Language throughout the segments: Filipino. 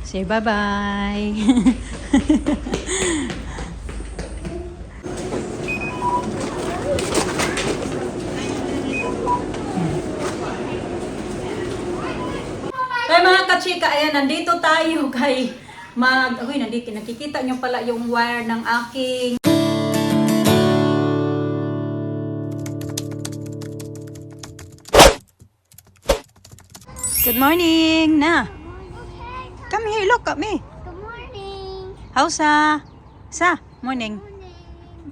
Say bye-bye. Kaya mga kachika, ayan, nandito tayo kay nandito, nakikita nyo pala yung wire ng aking Good morning, na. Come here, look at me. Good morning. How's morning.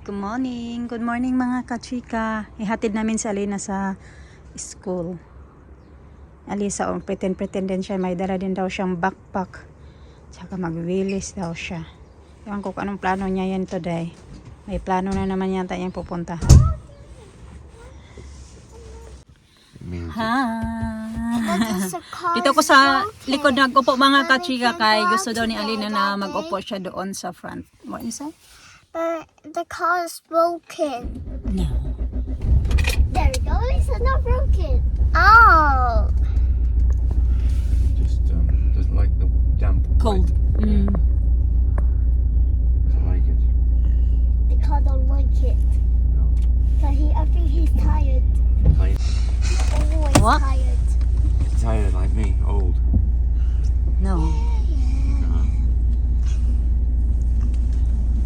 Good morning. Good morning mga kachika. Ihatid namin si Alina sa school. Alisa, pretend din siya. May dala din daw siyang backpack. Tsaka magwilis daw siya. Ewan ko kung anong plano niya yan today. May plano na naman yata niyang pupunta. Dito ko sa likod nag-upo mga kachika kay gusto daw ni Alina na mag-upo siya doon sa front. What is that? But the car is broken. No. There we go. It's not broken. Oh. Just doesn't like the damp. Cold. Mm. Doesn't like it. The car don't like it. No. But I think he's tired. Like, Always What? tired. he's tired like me, old. No.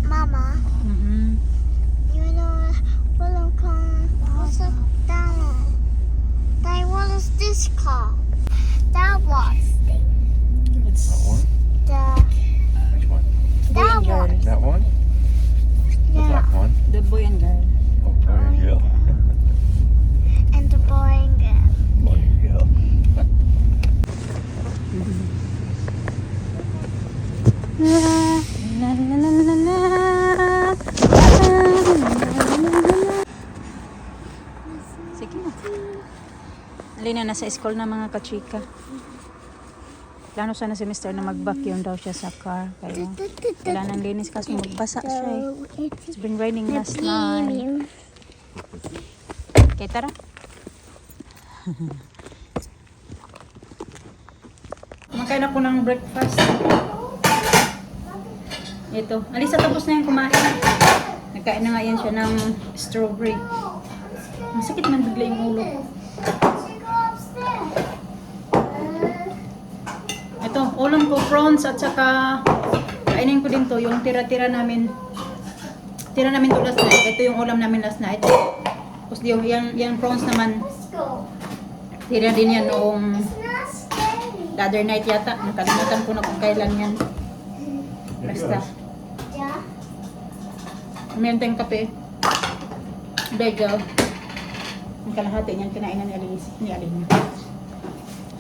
Mama, Mm-hmm. you know what I'm calling? What's up down? Dad, what is this car? That was It's That one? the Which one? that girl. one. That one? The Yeah. black one? the boy and girl. Oh, boy and girl. And the boy and girl. Boy and girl. La, la, la, la, la, la. Sige na. Alina, nasa school na mga kachika. Plano sana si Mr. na mag-vacuum daw siya sa car. Kaya kailangan linis kasi magbasa siya eh. It's been raining last night. Okay, tara. Kumakain ako ng breakfast. Ito. Alisa, tapos na yung kumain. Nagkain na nga yan siya ng strawberry. Masakit man bigla yung ulo ko. Ito, ulam ko prawns at saka kainin ko din to yung tira-tira namin. Tira namin to last night. Ito yung ulam namin last night. Tapos yung prawns naman. Tira din yan noong the other night yata. Nakalimutan ko na kung kailan yan. Basta. Yeah. Meron tayong kape. Bagel. Ang kalahati niyan kinainan ni Alina.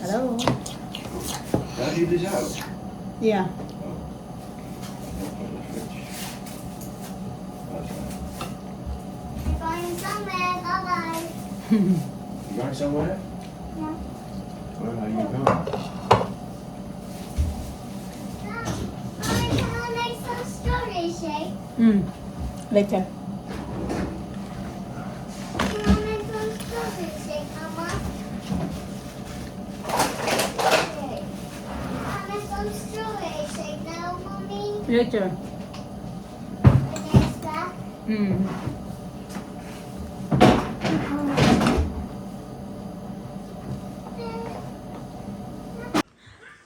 Hello. Can I leave this out? Yeah. We're going somewhere. Bye-bye. You going somewhere? Yeah. Where are you going? Mommy, can I make some strawberry shake? Later. Can I make some strawberry shake, Mama? Okay. Can I make some strawberry shake now, Mommy? Later. Against that?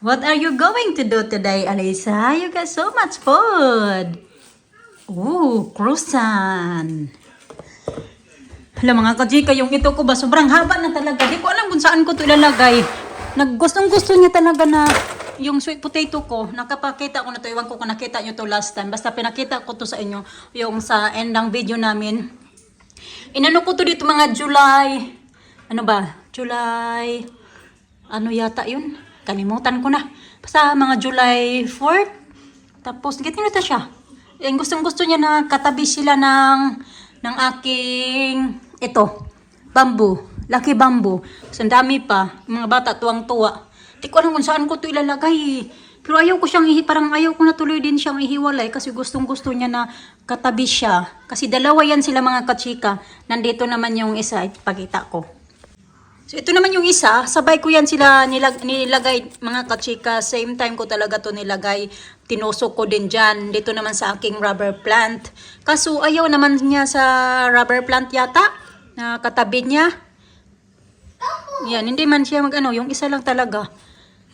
What are you going to do today, Alisa? You got so much food. Ooh, croissant. Alam mga kajika, yung ito ko ba, sobrang haba na talaga. Di ko alam kung saan ko ito ilalagay. Gusto niya talaga na yung sweet potato ko. Nakapakita ko na ito. Iwan ko kung nakita nyo to last time. Basta pinakita ko to sa inyo. Yung sa end ng video namin. Inano ko to dito mga July. Ano ba? July. Ano yata yun? Kalimutan ko na. Basta mga July 4. Tapos, get nyo na siya. Yung gustong-gusto niya na katabi sila ng aking, ito, bamboo. Lucky bamboo. So, ang dami pa. Yung mga bata, tuwang-tuwa. Di ko alam kung saan ko ito ilalagay. Pero ayaw ko siyang, parang ayaw ko na tuloy din siyang ihiwalay kasi gustong-gusto niya na katabi siya. Kasi dalawa yan sila mga kachika. Nandito naman yung isa, ipakita ko. So ito naman yung isa, sabay ko yan sila nilagay mga kachika, same time ko talaga to nilagay, tinusok ko din dyan, dito naman sa aking rubber plant. Kaso ayaw naman niya sa rubber plant yata, na katabi niya. Yan, hindi man siya mag yung isa lang talaga.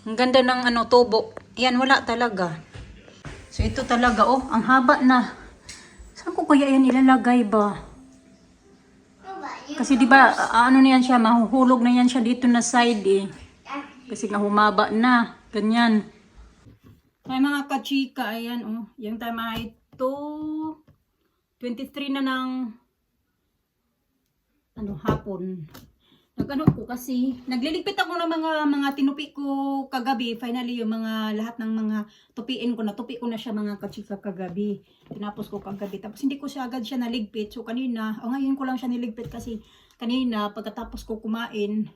Ang ganda ng tubo. Yan, wala talaga. So ito talaga, ang haba na. Saan ko kaya yan ilalagay ba? Kasi di ba na yan siya, mahuhulog na yan siya dito na side eh. Kasi nga humaba na, ganyan. Ay mga kachika, ayan yung time ay ito, 23 na ng hapon. Ko kasi, nagliligpit ako ng mga tinupi ko kagabi. Finally, yung mga lahat ng mga tupi ko na siya mga kachika kagabi. Tinapos ko kagabi. Tapos hindi ko siya agad siya naligpit. So kanina, ngayon ko lang siya niligpit kasi kanina pagkatapos ko kumain,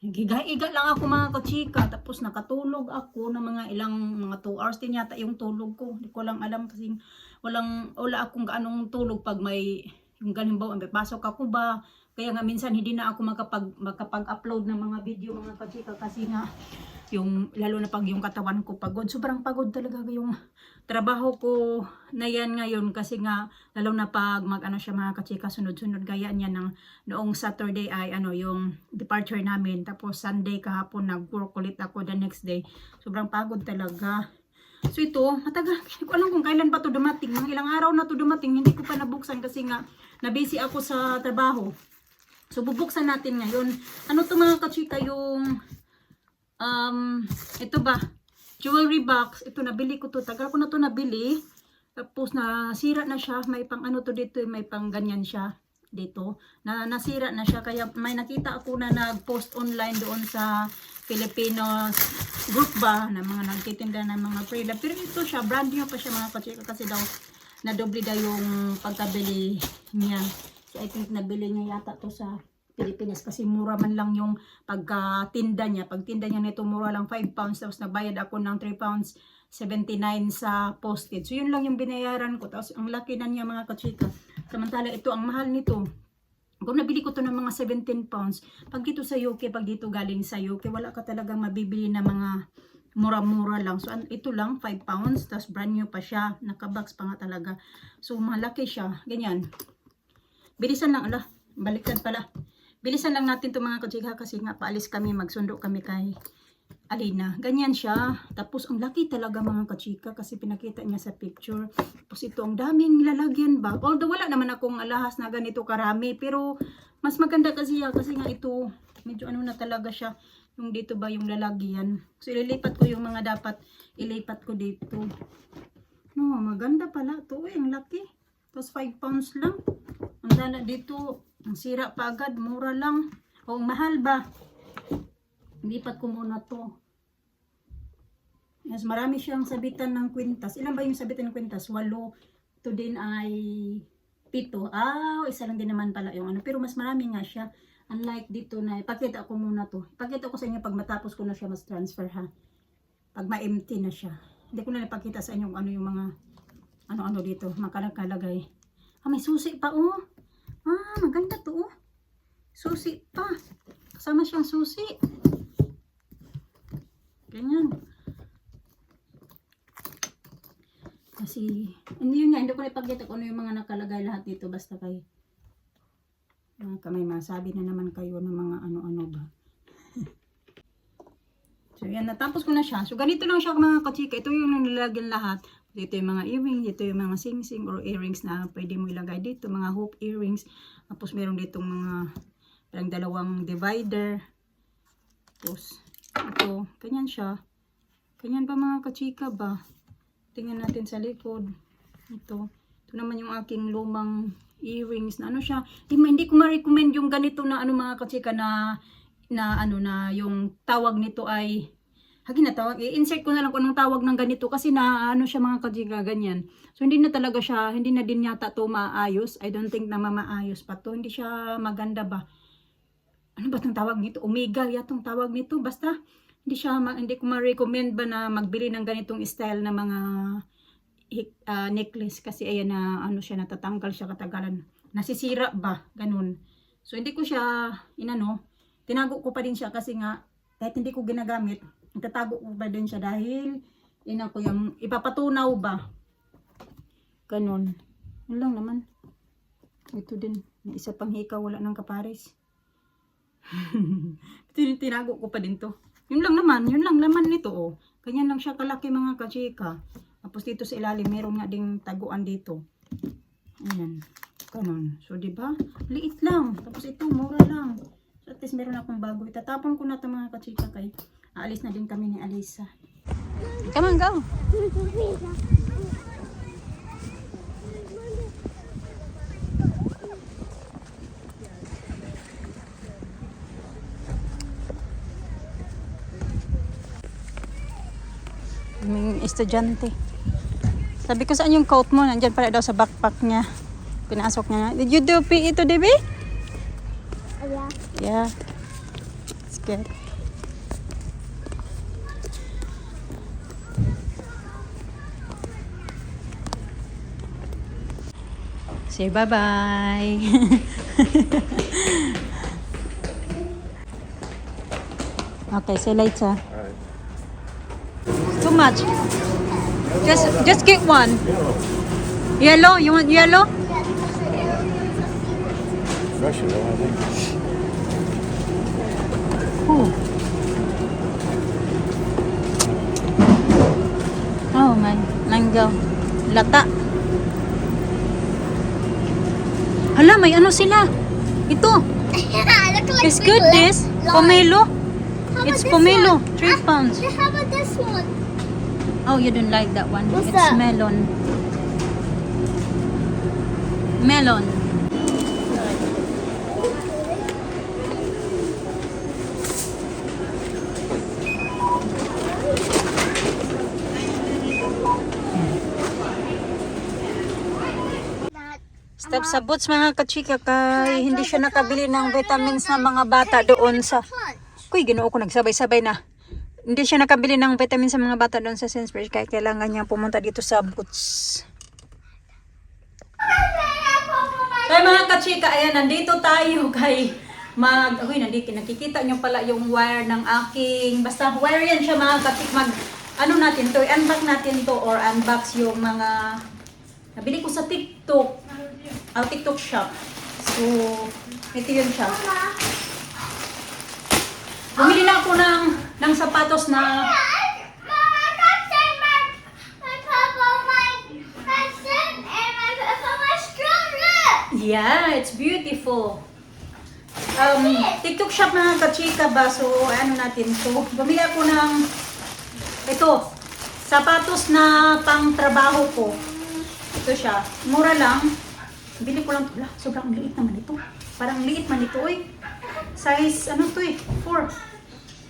giga-iga lang ako mga kachika. Tapos nakatulog ako ng mga 2 hours din yata yung tulog ko. Hindi ko lang alam kasi wala akong gaanong tulog pag may yung galimbaw, may pasok ako ba. Kaya nga minsan hindi na ako makapag-upload ng mga video mga kachika kasi nga yung lalo na pag yung katawan ko pagod. Sobrang pagod talaga yung trabaho ko na yan ngayon kasi nga lalo na pag siya mga kachika sunod-sunod gaya niya ng noong Saturday ay yung departure namin. Tapos Sunday kahapon nag-work ulit ako the next day. Sobrang pagod talaga. So ito, matagal. Hindi ko alam kung kailan pa to dumating. Mga ilang araw na to dumating. Hindi ko pa nabuksan kasi nga nabisi ako sa trabaho. So, bubuksan natin ngayon. Ano to mga kachika yung, ito ba? Jewelry box. Ito, nabili ko to. Tagal ko na to nabili. Tapos, nasira na siya. May pang to dito. May pang ganyan siya dito. Nasira na siya. Kaya may nakita ako na nag-post online doon sa Filipino group ba na mga nagtitinda ng mga pre-love. Pero ito siya. Brand new pa siya mga kachika. Kasi daw, nadoble daw yung pagkabili niya. So, I think nabili niya yata to sa Pilipinas kasi mura man lang yung pagkatinda niya. Pagtinda niya nito mura lang 5 pounds. Tapos nagbayad ako ng 3 pounds 79 sa postage. So, yun lang yung binayaran ko. Tapos, ang laki na niya mga kachika. Samantala, ito, ang mahal nito. Kung nabili ko to ng mga 17 pounds, pag dito sa UK, pag dito galing sa UK, wala ka talagang mabibili na mga mura-mura lang. So, ito lang, 5 pounds. Tapos, brand new pa siya. Nakabox pa nga talaga. So, malaki siya. Ganyan. Bilisan lang, baliktad pala. Bilisan lang natin ito mga kachika kasi nga paalis kami, magsundo kami kay Alina. Ganyan siya. Tapos ang laki talaga mga kachika kasi pinakita niya sa picture. Tapos ito ang daming lalagyan ba. Although wala naman akong alahas na ganito karami. Pero mas maganda kasi kasi nga ito medyo na talaga siya. Yung dito ba yung lalagyan. So ililipat ko yung mga dapat ilipat ko dito. No, maganda pala. Ito ang laki. Tapos 5 pounds lang. Ang dala dito, ang sira pa agad, mura lang. O mahal ba? Lipat ko muna to. Yes, marami siyang sabitan ng kwintas. Ilan ba yung sabitan ng kwintas? 8. Ito din ay 7. Isa lang din naman pala yung Pero mas marami nga siya. Unlike dito na, ipakita ko muna to. Ipakita ko sa inyo pag matapos ko na siya mas transfer ha. Pag ma-empty na siya. Hindi ko na ipakita sa inyo yung mga ano dito, makalagay. May susi pa maganda to Susi pa. Kasama siyang susi. Ganyan. Kasi, hindi ko na ipakita kung ano yung mga nakalagay lahat dito. Basta kayo. May masabi na naman kayo ng mga ano-ano ba. So, yan. Natapos ko na siya. So, ganito lang siya mga kachika. Ito yung nilalagyan lahat. Dito yung mga earrings, dito yung mga sing-sing or earrings na pwede mo ilagay dito, mga hoop earrings. Tapos meron dito mga parang dalawang divider. Tapos ito, ganyan siya. Ganyan ba mga kachika ba? Tingnan natin sa likod. Ito naman yung aking lumang earrings na siya. Hindi ko ma-recommend yung ganito na mga kachika na yung tawag nito ay i-insert ko na lang kung anong tawag ng ganito kasi na siya mga kachika ganyan. So hindi na talaga siya, hindi na din yata to maayos. I don't think na maayos pa to. Hindi siya maganda ba? Ano ba itong tawag nito? Omega yatong tawag nito. Basta hindi ko ma-recommend ba na magbili ng ganitong style na mga necklace kasi ayan na siya natatanggal siya katagalan. Nasisira ba? Ganun. So hindi ko siya tinago ko pa din siya kasi nga, kahit hindi ko ginagamit, itatago ko pa din siya dahil, ina ko yung ipapatunaw ba. Ganun. Yun lang naman. Ito din. May isa pang hikaw, wala ng kapares. Tinago ko pa din to. Yun lang naman nito oh. Ganyan lang siya kalaki mga kachika. Tapos dito sa ilalim, meron nga ding taguan dito. Ayan. Ganun. So, diba? Liit lang. Tapos ito, mura lang. So, at least meron akong bago. Itatapon ko na ito mga kachika kay aalis na din kami ni Alisa. Come on, go! May estudyante. Sabi ko saan yung coat mo? Nandyan pala daw sa backpack niya. Pinasok niya. Did you do PE today, baby? Yeah. Yeah. It's good. Say bye-bye. Okay, see you later. Alright. Too much. Just get one. Yellow? You want yellow? Russia, though, I think. Oh. Oh my, mango. Lata. Hala, may ano sila? Ito. Look like It's good this. Pomelo. How It's about this pomelo. one? 3 pounds. How about this one? Oh, you don't like that one. What's It's that? melon. Melon. Step sa boots mga kachika kay hindi siya nakabili ng vitamins ng mga bata doon sa... Kuy, ginoo ko nagsabay-sabay na. Hindi siya nakabili ng vitamins sa mga bata doon sa Sainsbury's kaya kailangan niya pumunta dito sa boots. Kaya mga kachika, ayan, nandito tayo kay nandito, nakikita nyo pala yung wire ng aking, basta wire yan siya mga kachika, ano natin to, unbox natin to or unbox yung mga, nabili ko sa TikTok, TikTok shop. So, ito yun siya. Bumili na ako ng sapatos na, yeah, it's beautiful. TikTok shop mga kachika ba? So, ano natin to? Bumili ako ng ito, sapatos na pang trabaho ko. Ito siya. Mura lang. Bili ko lang. Wala, sobrang liit naman ito. Parang liit man ito eh. Size, ano to eh? 4.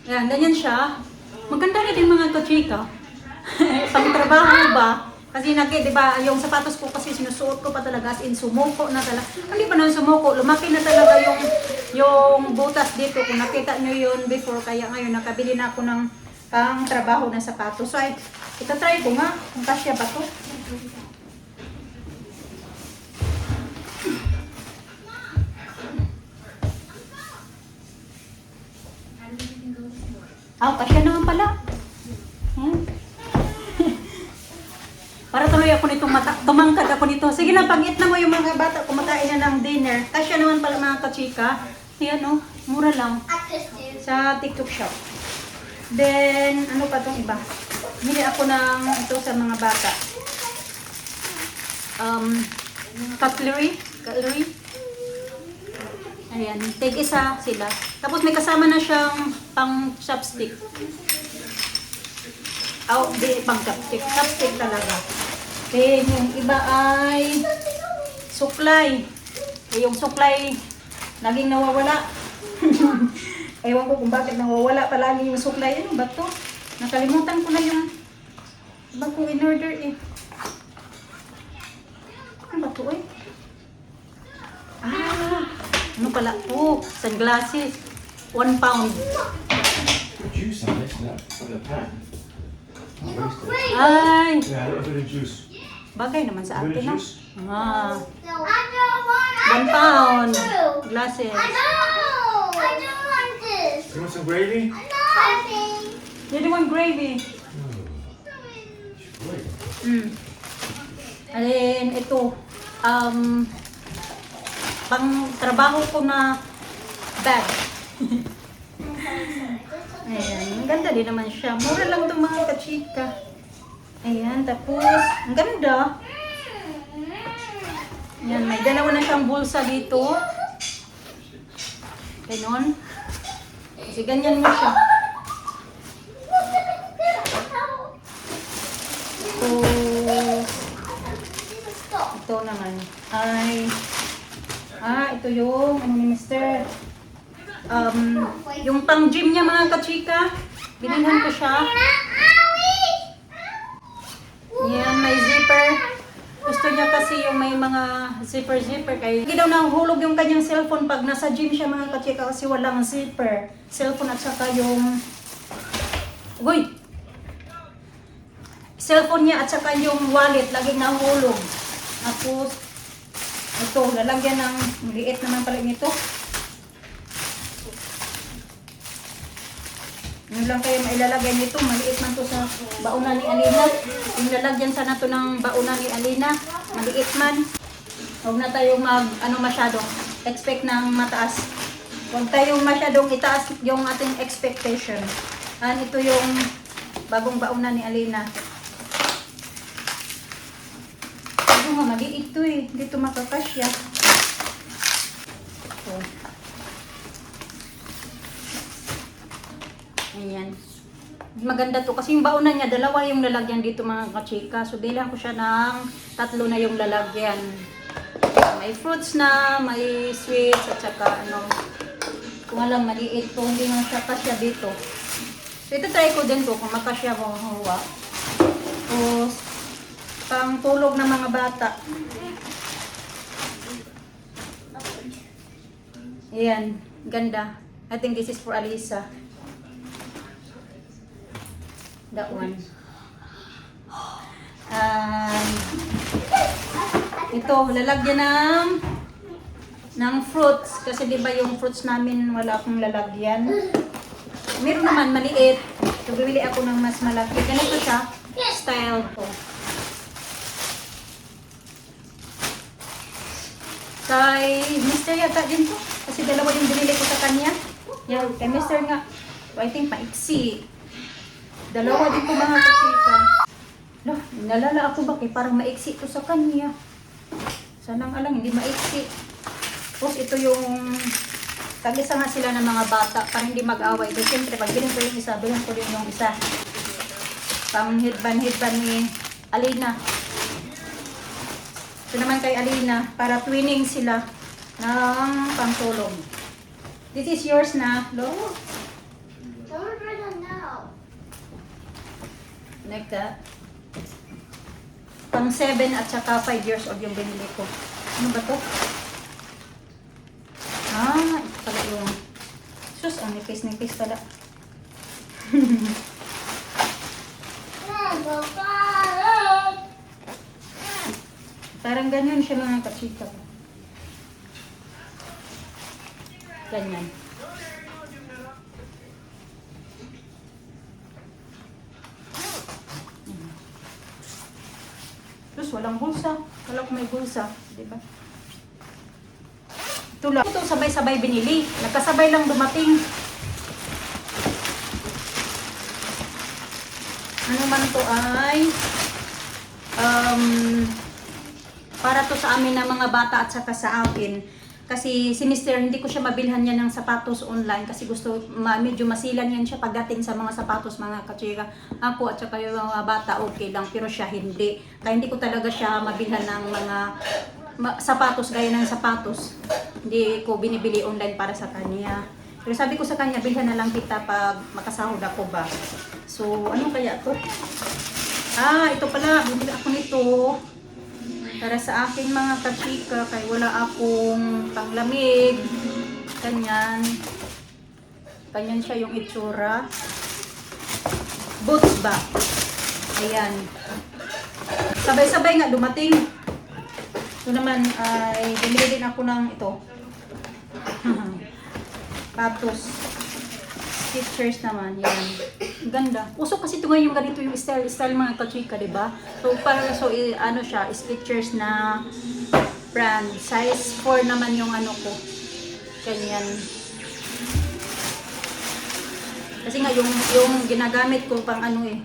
Ayan, ganyan siya. Maganda na din mga kachika. Pang trabaho ba? Kasi di ba, yung sapatos ko kasi sinusuot ko pa talaga as in sumuko na talaga. Hindi pa naman sumuko, lumaki na talaga yung butas dito. Kung nakita nyo yun before, kaya ngayon nakabili na ako ng pang trabaho na sapatos. So, itatry ko nga kung kasya ba to. Kasya naman pala. Para tuloy ako nitong tumangkad ako nito. Sige na, pag-eat na mo yung mga bata kumakain na ng dinner. Kasya naman pala mga kachika. Ayan o, mura lang. Sa TikTok shop. Then, ano pa itong iba? Bili ako ng ito sa mga bata. Cutlery. Ayan, take isa sila. Tapos may kasama na siyang pang chopstick. Pang chopstick. Chopstick talaga. Then, yung iba ay suklay. Yung suklay, laging nawawala. Ewan ko kung bakit nawawala palagi yung suklay. Ano ba to? Nakalimutan ko na yung iba ko in-order eh. Ano ba to eh? Ano pala to? Sunglasses. 1 pound. The juice on this, not for the pan. Ay! Yeah, a little bit of juice. Bagay naman sa A bit atin, of no? juice. 1 pound. Glasses. I don't want this. You want some gravy? Nothing. You don't want gravy? Wait. Alin, ito. Pang trabaho ko na bag. Ayan, ang ganda din naman siya. Mura lang itong mga kachika. Ayan, tapos, ang ganda. Ayan, may dalawa na siyang bulsa dito. Ganon. Kasi ganyan mo siya. Tapos, ito naman ay, ito yung, ano ni Mister, yung pang gym niya mga kachika. Binilhan ko siya. Yan, may zipper. Gusto niya kasi yung may mga zipper. Kaya hindi daw nahulog yung kanyang cellphone pag nasa gym siya mga kachika kasi walang zipper. Cellphone at saka yung... Uy! Cellphone niya at saka yung wallet laging nahulog. Tapos, ito, lalagyan ng maliit naman pala nito. Ano lang kayo mailalagay nito, maliit man to sa bauna ni Alina. Yung lalagyan sana to ng bauna ni Alina, maliit man. Huwag na tayo masyado, expect ng mataas. Huwag tayong masyadong itaas yung ating expectation. Ito yung bagong bauna ni Alina. Ito nga, maliit to eh. Dito makakasya. So, ayan. Maganda to kasi yung baonan niya, dalawa yung lalagyan dito mga kachika. So, bilang ko siya ng 3 na yung lalagyan. May fruits na, may sweets, at saka ano. Kung alam, maliit kung hindi mo siya kasya dito. So, ito try ko din to kung makasya ko hawa. Tapos, pang tulog ng mga bata. Ayan, ganda. I think this is for Alisa. That one. Ito, lalagyan ng fruits. Kasi di ba yung fruits namin wala akong lalagyan. Meron naman maliit. So, bibili ako ng mas malaki. Ganito siya. Style ko. Kay Mr. yata din to. Kasi dalawa yung binili ko sa kanya. Yan, kay Mr. nga. I think maiksi. Dalawa din ko mga kasika. No, nalala ako bakit parang maiksi to sa kanya. Sanang alang, hindi maiksi. Tapos ito yung tag-isa nga sila ng mga bata para hindi mag-away. Pero siyempre, pag bilhin ko yung isa, bilhin ko rin yung isa. Pang headband ni Alina. Ito naman kay Alina, para twinning sila ng pangtulog. This is yours na, Lo. Don't bring it now. Like that. Pang 7 at saka 5 years old yung binili ko. Ano ba to? Ito pala yung... Sus, ang nipis pala. Parang ganyan siya mga kachika. Ganyan. Terus walang bulsa. Wala ko may bulsa. Diba? Ito lang. Ito sabay-sabay binili. Nagkasabay lang dumating. Ano man to ay... para to sa amin na mga bata at saka sa akin. Kasi si Mr. hindi ko siya mabilhan niya ng sapatos online kasi gusto medyo masilan yan siya pagdating sa mga sapatos mga kachika. Ako at saka yung mga bata okay lang pero siya hindi. Kaya hindi ko talaga siya mabilhan ng mga sapatos gaya ng sapatos. Hindi ko binibili online para sa kanya. Pero sabi ko sa kanya bilhan na lang kita pag makasahod ako ba. So ano kaya to? Ito pala, bibili ako nito. Para sa aking mga kachika, kaya wala akong panglamig. Ganyan. Ganyan siya yung itsura. Boots ba? Ayan. Sabay-sabay nga dumating. Ito naman ay bumili din ako ng ito. Patos. Skechers naman, yan. Ganda. Uso kasi ito ngayon yung ganito yung style mga kachika, di ba? So, ano siya, Skechers na brand. Size 4 naman yung ano ko. Ganyan. Kasi nga, yung ginagamit ko pang ano eh.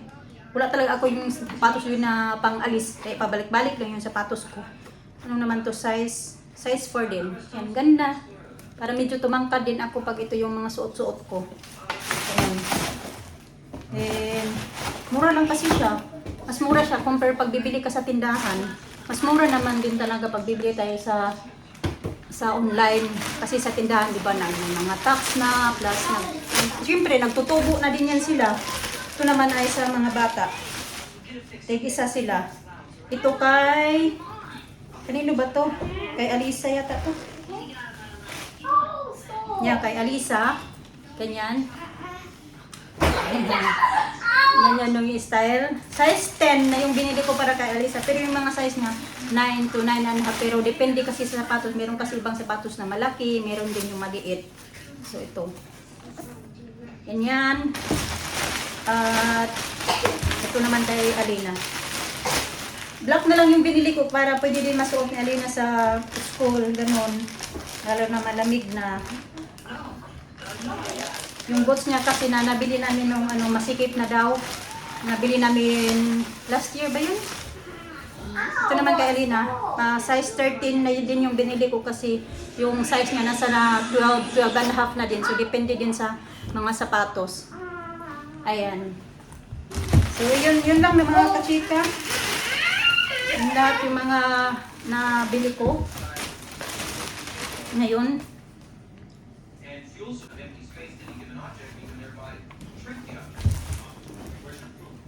Wala talaga ako yung sapatos yun na pang alis. Kaya pabalik-balik lang yung sapatos ko. Ano naman to, size 4 din. Yan, ganda. Para medyo tumangkad din ako pag ito yung mga suot-suot ko. Ayan. And, mura lang kasi siya. Mas mura siya compare pag bibili ka sa tindahan. Mas mura naman din talaga pag bibili tayo sa online. Kasi sa tindahan, di ba, na may mga tax na, plus na. Siyempre, nagtutubo na din yan sila. Ito naman ay sa mga bata. Tig-isa sila. Ito kanino ba to? Kay Alisa yata to. Yan, kay Alisa. Ganyan. Ganyan yung style. Size 10 na yung binili ko para kay Alisa. Pero yung mga size niya, 9 to 9.5. Pero depende kasi sa sapatos. Meron kasi ibang sapatos na malaki. Meron din yung maliit. So, ito. Ganyan. At ito naman kay Alina. Black na lang yung binili ko para pwede din masuot ni Alina sa school. Ganon. Lalo na malamig na. Yung boots niya kasi na nabili namin nung masikip na daw. Nabili namin last year ba yun? Ito naman kay Alina. Size 13 na yun din yung binili ko kasi yung size niya nasa na 12.5 na din. So depende din sa mga sapatos. Ayan. So yun lang mga kachika. Yung lahat yung mga nabili ko. Ngayon.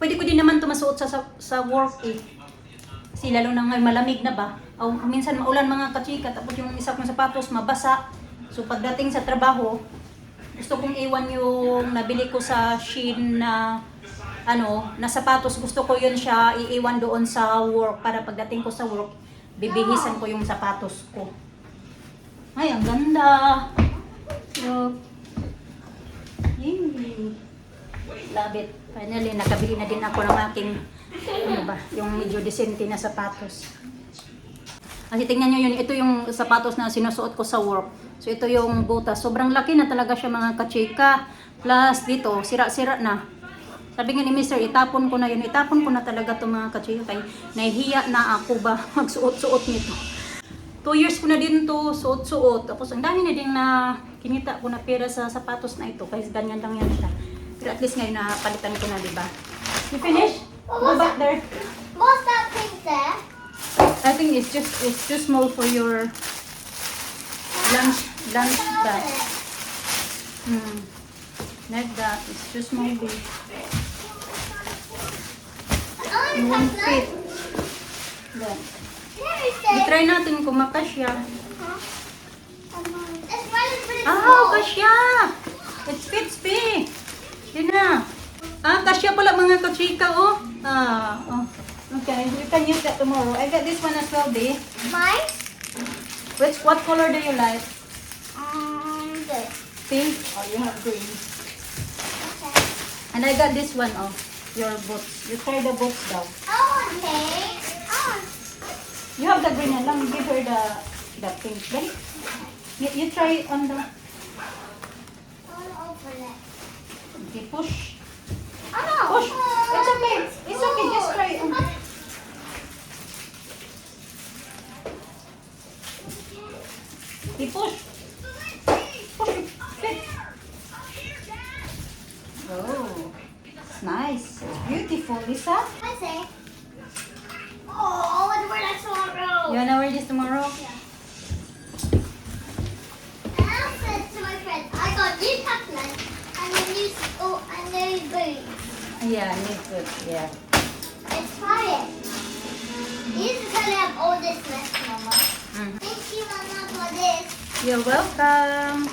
Pwede ko din naman ito masuot sa work eh. Kasi lalo na ngayon malamig na ba? O minsan maulan mga kachika, tapos yung isa kong sapatos mabasa. So pagdating sa trabaho, gusto kong iwan yung nabili ko sa Shein na na sapatos. Gusto ko yun siya iiwan doon sa work para pagdating ko sa work, bibihisan ko yung sapatos ko. Ay, ang ganda. So, yay. Love it. Finally, nakabili na din ako ng aking, yung medyo decente na sapatos. Kasi tingnan nyo yun, ito yung sapatos na sinusuot ko sa work. So, ito yung butas. Sobrang laki na talaga siya mga kachika. Plus, dito, sira-sira na. Sabi nga ni Mr. itapon ko na yun. Itapon ko na talaga ito mga kachika. Kaya nahihiya na ako ba magsuot-suot nito. 2 years ko na din to suot-suot. Tapos, ang dami na din na kinita ko na pera sa sapatos na ito. Kasi ganyan lang yan siya. Pero at least ngayon napalitan ko na, diba? You finish? Go back there. What's that thing there? I think it's too small for your lunch bag. Like that. It's too small. Big. It won't fit. Then, i-try natin kung makasya. Kasya! It fits, P. Yun na. Kasya pala mga kachika, oh. Okay, you can use that tomorrow. I got this one as well, babe. Mine? What color do you like? This. Pink? Oh, you have green. Okay. And I got this one, oh. Your boots. You try the boots daw. Okay. You have the green one. Let me give her the pink. Ready? You try on the... I'll open it. Okay, push. Oh no! Push. It's okay. It's okay. Just try it. Okay, push. Push it. Fit. Oh, it's nice. It's beautiful, Lisa. I say. Oh, I want to wear that tomorrow. You wanna wear this tomorrow? And I said to my friend, I got new Pac-Man and a new boots. Yeah, me too. Yeah. Let's try it. These are gonna have all this mess, Mama. Mm. Thank you, Mama, for this. You're welcome.